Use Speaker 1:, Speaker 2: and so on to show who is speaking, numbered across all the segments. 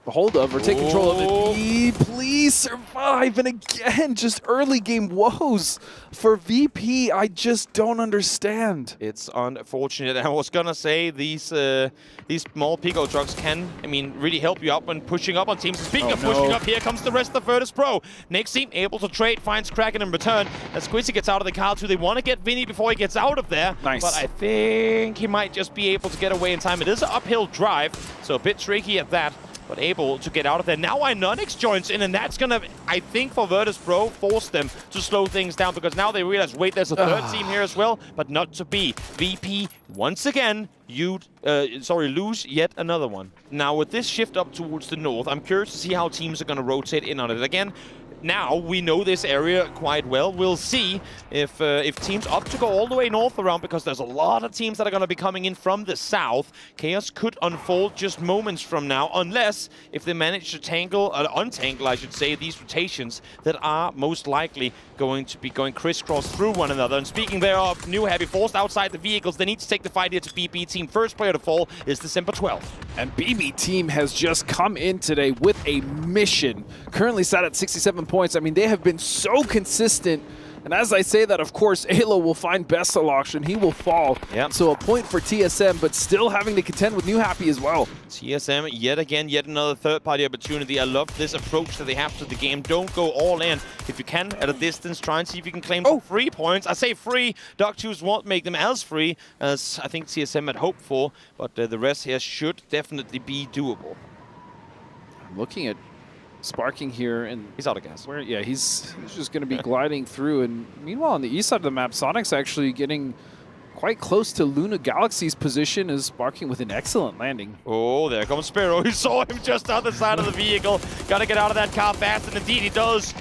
Speaker 1: hold of or take control of it. Please survive. And again, just early game woes for VP. I just don't understand.
Speaker 2: It's unfortunate. I was gonna say these small Pico trucks can, I mean, really help you out when pushing up on teams. Speaking of pushing up, here comes the rest of Virtus Pro. Nexi able to trade, finds Kraken in return. As Quizzy gets out of the car too, they want to get Vinny before he gets out of there.
Speaker 1: Nice.
Speaker 2: But I think he might just be able to get away in time. It is an uphill drive, so a bit tricky at that, but able to get out of there. Now Inonix joins in, and that's gonna, I think, for Virtus Pro, force them to slow things down, because now they realize, wait, there's a third team here as well, but not to be. VP, once again, lose yet another one. Now, with this shift up towards the north, I'm curious to see how teams are gonna rotate in on it. Again, now we know this area quite well. We'll see if teams opt to go all the way north around, because there's a lot of teams that are going to be coming in from the south. Chaos could unfold just moments from now, unless if they manage to untangle, I should say, these rotations that are most likely going to be going crisscross through one another. And speaking thereof, New Heavy forced outside the vehicles. They need to take the fight here to BB Team. First player to fall is December 12th.
Speaker 1: And BB Team has just come in today with a mission. Currently sat at 67 points. I mean, they have been so consistent. And as I say that, of course, Alo will find Bessel auction. He will fall.
Speaker 2: Yep.
Speaker 1: So a point for TSM, but still having to contend with New Happy as well.
Speaker 2: TSM, yet again, yet another third-party opportunity. I love this approach that they have to the game. Don't go all in. If you can, at a distance, try and see if you can claim some free points. I say free. Dog2s won't make them as free as I think TSM had hoped for, but the rest here should definitely be doable.
Speaker 1: I'm looking at Sparking here, and
Speaker 2: he's out of gas.
Speaker 1: Yeah, he's just going to be gliding through. And meanwhile, on the east side of the map, Sonic's actually getting quite close to Luna Galaxy's position, is Sparking with an excellent landing.
Speaker 2: Oh, there comes Spiro. He saw him just on the side of the vehicle. Got to get out of that car fast, and indeed he does.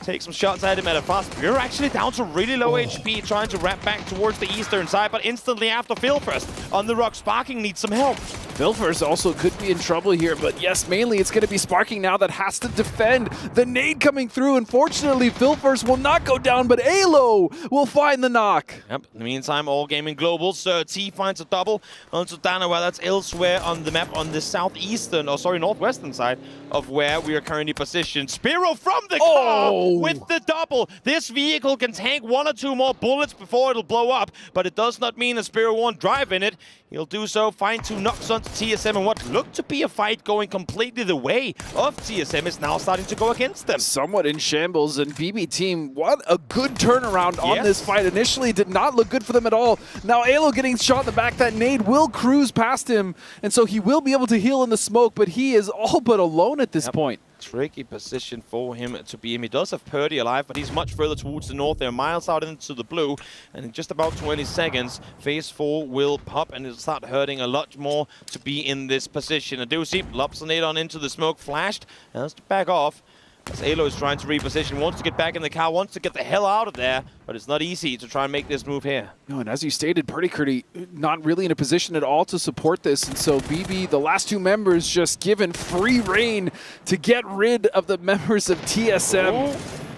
Speaker 2: Take some shots at him at a fast. We're actually down to really low HP, trying to wrap back towards the eastern side, but instantly after Philfirst on the rock, Sparking needs some help.
Speaker 1: Philfirst also could be in trouble here, but yes, mainly it's going to be Sparking now that has to defend. The nade coming through. Unfortunately, Philfirst will not go down, but Alo will find the knock.
Speaker 2: Yep. In the meantime, All Gaming Globals, T finds a double onto Danawa. That's elsewhere on the map on the southeastern, northwestern side of where we are currently positioned. Spiro from the car with the double. This vehicle can tank 1 or 2 more bullets before it'll blow up, but it does not mean that Spiro won't drive in it. He'll do so, find 2 knocks onto TSM, and what looked to be a fight going completely the way of TSM is now starting to go against them.
Speaker 1: Somewhat in shambles, and BB Team, what a good turnaround on this fight. Initially, it did not look good for them at all. Now, Alo getting shot in the back. That nade will cruise past him, and so he will be able to heal in the smoke, but he is all but alone at this point.
Speaker 2: Tricky position for him to be in. He does have Purdy alive, but he's much further towards the north. They're miles out into the blue, and in just about 20 seconds, phase 4 will pop, and it'll start hurting a lot more to be in this position. EWC lops the nade on into the smoke, flashed, has to back off. As Alo is trying to reposition, wants to get back in the car, wants to get the hell out of there, but it's not easy to try and make this move here.
Speaker 1: No, and as you stated, Purdy not really in a position at all to support this, and so BB, the last 2 members, just given free reign to get rid of the members of TSM.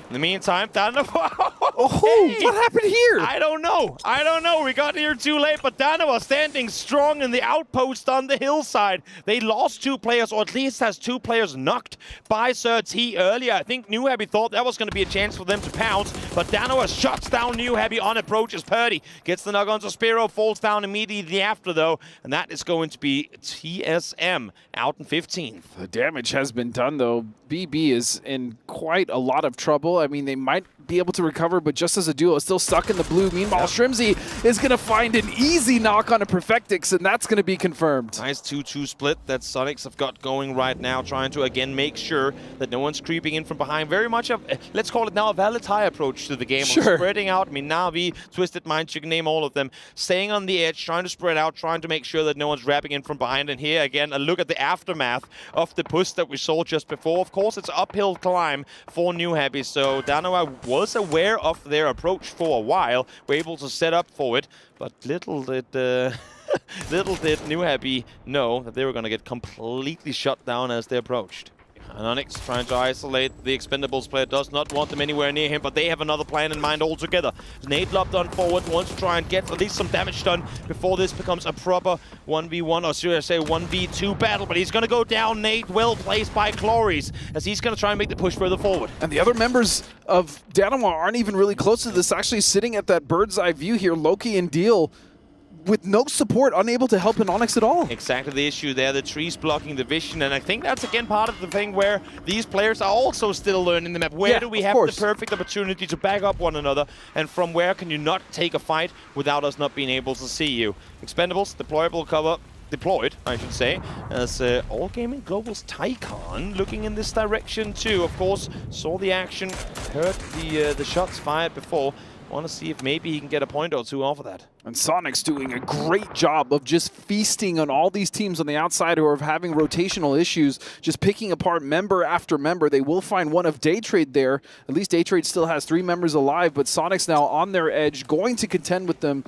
Speaker 2: In the meantime, Danawa.
Speaker 1: What happened here?
Speaker 2: I don't know. We got here too late, but Danawa standing strong in the outpost on the hillside. They lost 2 players, or at least has 2 players knocked by Sir T earlier. I think New Happy thought that was going to be a chance for them to pounce, but Danawa shuts down New Happy on approach as Purdy gets the knock onto Spiro, falls down immediately after though, and that is going to be TSM out in 15th.
Speaker 1: The damage has been done though. BB is in quite a lot of trouble. I mean, they might be able to recover, but just as a duo, still stuck in the blue. Meanwhile, Shrimzy is going to find an easy knock on a Perfectix, and that's going to be confirmed.
Speaker 2: Nice 2-2 split that Sonics have got going right now, trying to again make sure that no one's creeping in from behind. Very much of, let's call it now, a Valatai approach to the game.
Speaker 1: Sure.
Speaker 2: Spreading out. I mean, Na'Vi, Twisted Minds, you can name all of them. Staying on the edge, trying to spread out, trying to make sure that no one's wrapping in from behind. And here again, a look at the aftermath of the push that we saw just before. Of course, it's an uphill climb for New Happy, so Danawa was aware of their approach for a while. We're able to set up for it, but little did New Happy know that they were going to get completely shut down as they approached. And Onyx trying to isolate the Expendables player, does not want them anywhere near him, but they have another plan in mind altogether. Nade lobbed on forward, wants to try and get at least some damage done before this becomes a proper 1v1, or should I say 1v2 battle, but he's going to go down. Nade well placed by Clories, as he's going to try and make the push further forward.
Speaker 1: And the other members of Dynamo aren't even really close to this, actually sitting at that bird's eye view here, Loki and Deal, with no support, unable to help in Onyx at all.
Speaker 2: Exactly the issue there, the trees blocking the vision, and I think that's again part of the thing where these players are also still learning the map. Where do we have the perfect opportunity to back up one another, and from where can you not take a fight without us not being able to see you? Expendables, deployable cover, deployed, I should say, as All Gaming Global's Tycon looking in this direction too. Of course, saw the action, heard the shots fired before. Want to see if maybe he can get a point or two off of that.
Speaker 1: And Sonic's doing a great job of just feasting on all these teams on the outside who are having rotational issues, just picking apart member after member. They will find one of Daytrade there. At least Daytrade still has 3 members alive, but Sonic's now on their edge, going to contend with them,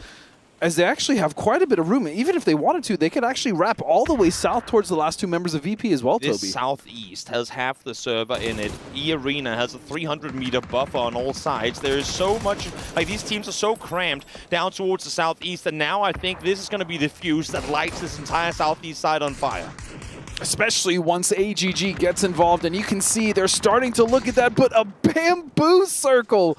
Speaker 1: as they actually have quite a bit of room. Even if they wanted to, they could actually wrap all the way south towards the last 2 members of VP as well, Toby.
Speaker 2: This southeast has half the server in it. E-Arena has a 300-meter buffer on all sides. There is so much, like these teams are so cramped down towards the southeast, and now I think this is going to be the fuse that lights this entire southeast side on fire.
Speaker 1: Especially once AGG gets involved, and you can see they're starting to look at that, but a bamboo circle.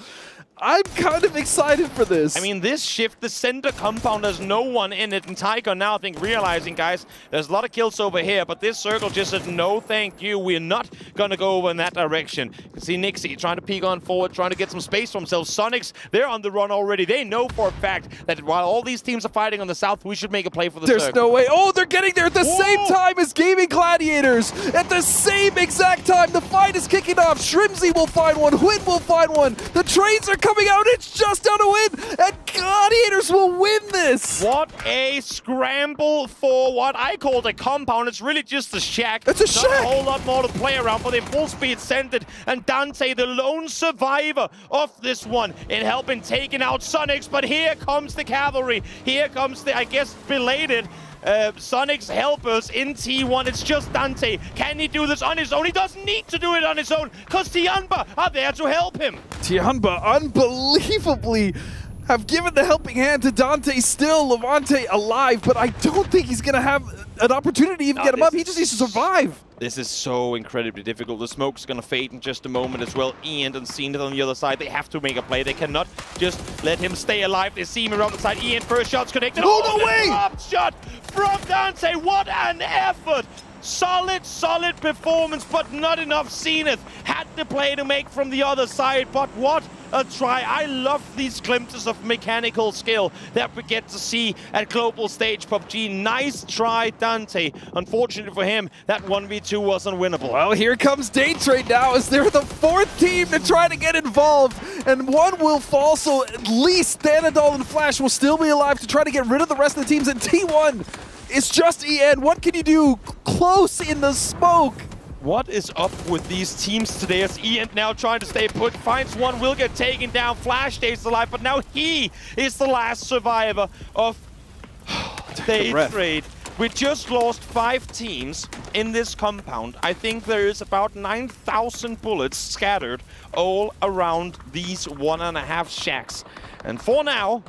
Speaker 1: I'm kind of excited for this.
Speaker 2: I mean, this shift, the center compound, has no one in it, and Tycon now, I think, realizing, guys, there's a lot of kills over here, but this circle just said, no thank you, we're not going to go over in that direction. You can see Nixie trying to peek on forward, trying to get some space for themselves. Sonics, they're on the run already. They know for a fact that while all these teams are fighting on the south, we should make a play for the circle.
Speaker 1: There's no way. Oh, they're getting there at the same time as Gaming Gladiators. At the same exact time, the fight is kicking off. Shrimsy will find one. Huyn will find one. The trains are coming out. It's just out a win, and Gladiators will win this.
Speaker 2: What a scramble for what I called a compound. It's really just a shack.
Speaker 1: It's a shack.
Speaker 2: Not a whole lot more to play around, but they full speed sent it. And Dante, the lone survivor of this one, in helping taking out Sonics. But here comes the cavalry. Here comes the, I guess, belated Sonic's helpers in T1. It's just Dante. Can he do this on his own? He doesn't need to do it on his own, because Tianba are there to help him.
Speaker 1: Tianba unbelievably have given the helping hand to Dante. Still, Levante alive, but I don't think he's going to have an opportunity to even get him up. He just needs to survive.
Speaker 2: This is so incredibly difficult. The smoke's going to fade in just a moment as well. Ian and Zenith on the other side. They have to make a play. They cannot just let him stay alive. They see him around the side. Ian, first shot's connected.
Speaker 1: Oh, no way!
Speaker 2: Drop shot from Dante. What an effort. Solid performance, but not enough. Zenith had the play to make from the other side, but what a try. I love these glimpses of mechanical skill that we get to see at global stage PUBG. Nice try, Dante. Unfortunately for him, that 1v2 was unwinnable.
Speaker 1: Well, here comes Daytrade now, as they're the 4th team to try to get involved, and one will fall, so at least Thanadol and Flash will still be alive to try to get rid of the rest of the teams. And T1, it's just EN. What can you do? Close in the smoke.
Speaker 2: What is up with these teams today, as Ian now trying to stay put, finds one, will get taken down. Flash stays alive, but now he is the last survivor of Daytrade. We just lost 5 teams in this compound. I think there is about 9,000 bullets scattered all around these 1.5 shacks. And for now,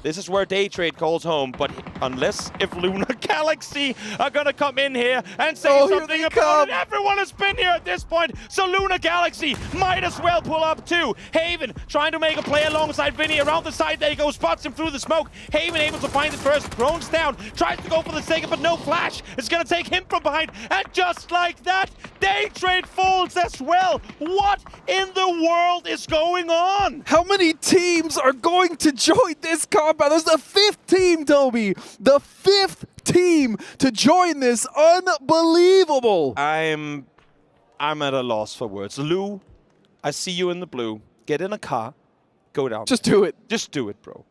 Speaker 2: this is where Daytrade calls home, but unless if Lunar Galaxy are gonna come in here and say something about it. Everyone has been here at this point, so Lunar Galaxy might as well pull up too. Haven trying to make a play alongside Vinny. Around the side, there he goes, spots him through the smoke. Haven able to find the first, drones down, tries to go for the second, but no Flash. It's gonna take him from behind, and just like that, Daytrade falls as well. What in the world is going on?
Speaker 1: How many teams are going to join this compound? There's the 5th team, Toby. The 5th team to join this. Unbelievable.
Speaker 2: I'm at a loss for words. Lou, I see you in the blue. Get in a car, go down.
Speaker 1: Just do it.
Speaker 2: Just do it, bro.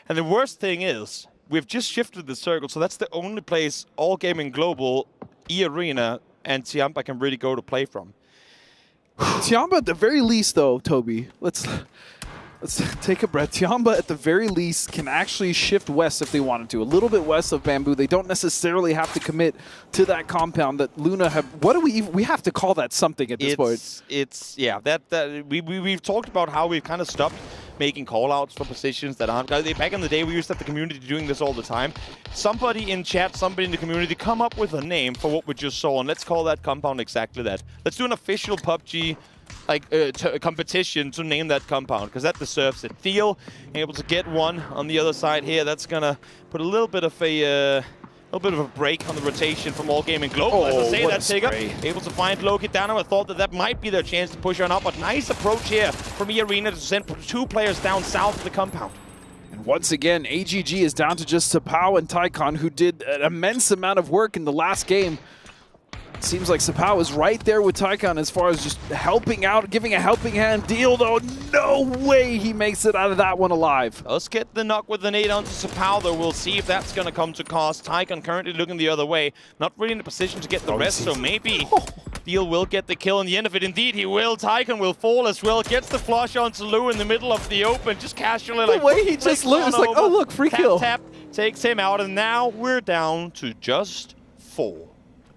Speaker 2: And the worst thing is, we've just shifted the circle, so that's the only place All Gaming Global, E-Arena, and Tianba can really go to play from.
Speaker 1: Tianba, at the very least, though, Toby, let's Let's take a breath. Tiamba, at the very least, can actually shift west if they wanted to. A little bit west of Bamboo. They don't necessarily have to commit to that compound that Luna have. What do we have to call that something at this point?
Speaker 2: Yeah, we've talked about how we've kind of stopped making call-outs for positions that aren't. Back in the day, we used to have the community doing this all the time. Somebody in chat, somebody in the community, come up with a name for what we just saw, and let's call that compound exactly that. Let's do an official PUBG competition to name that compound, because that deserves it. Theo able to get one on the other side here. That's gonna put a little bit of a break on the rotation from All Gaming Global. As I say that, Tigger able to find Loki down. I thought that might be their chance to push on up, but nice approach here from E-Arena to send 2 players down south of the compound.
Speaker 1: And once again, AGG is down to just Sapao and Taikon, who did an immense amount of work in the last game. Seems like Sapao is right there with Taikon as far as just helping out, giving a helping hand deal, though. No way he makes it out of that one alive.
Speaker 2: Let's get the knock with the nade onto Sapao, though. We'll see if that's going to come to cost. Taikon currently looking the other way. Not really in a position to get the rest, so maybe Deal will get the kill in the end of it. Indeed, he will. Taikon will fall as well. Gets the flush onto Lou in the middle of the open. Just casually,
Speaker 1: the way he just looks like, oh, look, free kill.
Speaker 2: Tap, takes him out, and now we're down to just 4.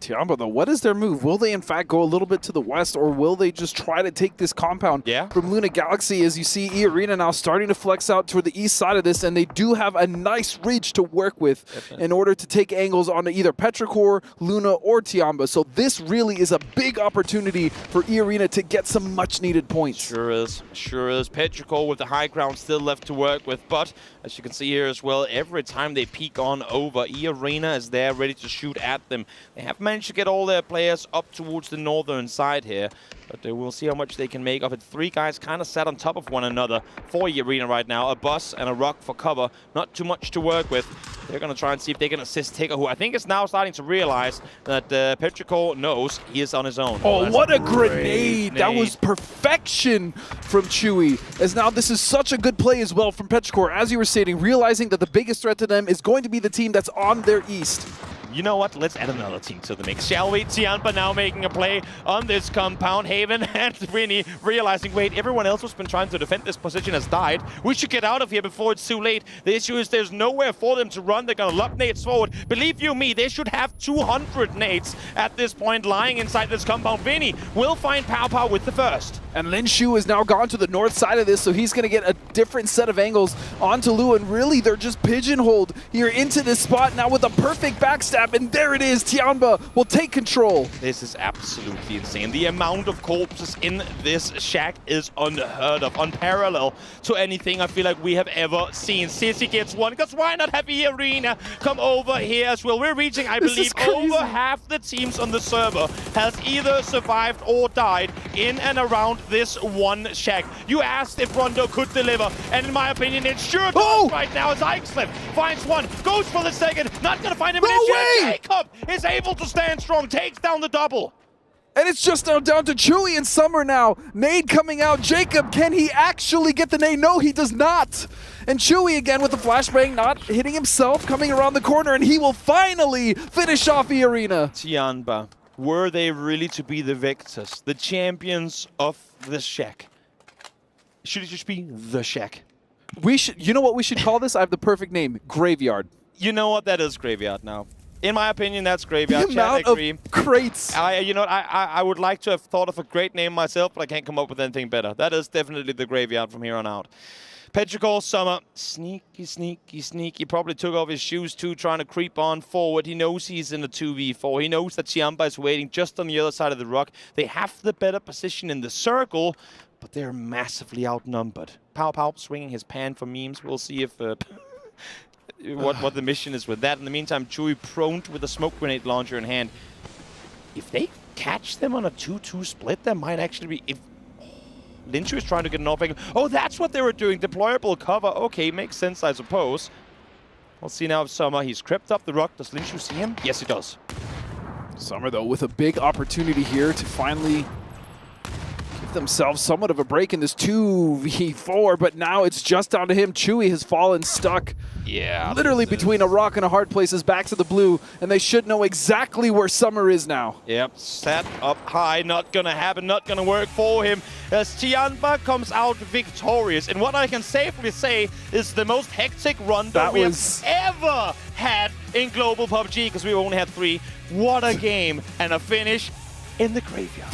Speaker 1: Tiamba, though, what is their move? Will they, in fact, go a little bit to the west, or will they just try to take this compound from Luna Galaxy? As you see, E-Arena now starting to flex out toward the east side of this, and they do have a nice ridge to work with in order to take angles onto either Petrichor, Luna, or Tiamba. So this really is a big opportunity for E-Arena to get some much-needed points.
Speaker 2: Sure is. Sure is. Petrichor with the high ground still left to work with, but as you can see here as well, every time they peek on over, E-Arena is there ready to shoot at them. They have managed to get all their players up towards the northern side here, but we'll see how much they can make of it. 3 guys kind of sat on top of one another for E-Arena right now. A bus and a rock for cover. Not too much to work with. They're going to try and see if they can assist Tigger, who I think is now starting to realize that Petrichor knows he is on his own.
Speaker 1: Oh, what a grenade! That was perfection from Chewy. As now this is such a good play as well from Petrichor, as you were stating, realizing that the biggest threat to them is going to be the team that's on their east.
Speaker 2: You know what? Let's add another team to the mix, shall we? Tiamba now making a play on this compound. Haven and Winnie realizing, wait, everyone else who's been trying to defend this position has died. We should get out of here before it's too late. The issue is there's nowhere for them to run. They're going to lob nades forward. Believe you me, they should have 200 nades at this point lying inside this compound. Vinny will find Pow Pow with the first.
Speaker 1: And Lin Shu has now gone to the north side of this, so he's going to get a different set of angles onto Lu, and really they're just pigeonholed here into this spot now with a perfect backstab, and there it is. Tiamba will take control.
Speaker 2: This is absolutely insane. The amount of corpses in this shack is unheard of, unparalleled to anything I feel like we have ever seen. Sissy gets one, because why not have E-Arena come over here as well? We're reaching, I believe, over half the teams on the server has either survived or died in and around this one shack. You asked if Rondo could deliver, and in my opinion, it sure does right now as Ikeslip finds one, goes for the second, not gonna find him.
Speaker 1: No way!
Speaker 2: Jacob is able to stand strong, takes down the double.
Speaker 1: And it's just now down to Chewy and Summer now. Nade coming out. Jacob, can he actually get the nade? No, he does not. And Chewy again with the flashbang, not hitting himself, coming around the corner, and he will finally finish off E-Arena.
Speaker 2: Tiamba, were they really to be the victors, the champions of this shack? Should it just be the shack?
Speaker 1: We should, you know what we should call this? I have the perfect name, Graveyard.
Speaker 2: You know what? That is Graveyard now. In my opinion, that's Graveyard.
Speaker 1: The amount of crates.
Speaker 2: You know what? I would like to have thought of a great name myself, but I can't come up with anything better. That is definitely the Graveyard from here on out. Petrichor, Summer, sneaky, sneaky, sneaky. Probably took off his shoes too, trying to creep on forward. He knows he's in a 2v4. He knows that Tiamba is waiting just on the other side of the rock. They have the better position in the circle, but they're massively outnumbered. Pow Pow swinging his pan for memes. We'll see if what the mission is with that. In the meantime, Chewy prone with a smoke grenade launcher in hand. If they catch them on a 2-2 split, that might actually be... Linshu is trying to get an off angle. Oh, that's what they were doing. Deployable cover. Okay, makes sense, I suppose. We'll see now if Summer, he's crept up the rock. Does Linshu see him? Yes, he does.
Speaker 1: Summer, though, with a big opportunity here to finally give give themselves somewhat of a break in this 2v4, but now it's just down to him. Chewy has fallen stuck.
Speaker 2: Yeah.
Speaker 1: Literally between a rock and a hard place. His back to the blue, and they should know exactly where Summer is now.
Speaker 2: Yep, set up high, not gonna happen, not gonna work for him. As Tianba comes out victorious. And what I can safely say is the most hectic run that we have ever had in global PUBG, because we only had 3. What a game, and a finish in the graveyard.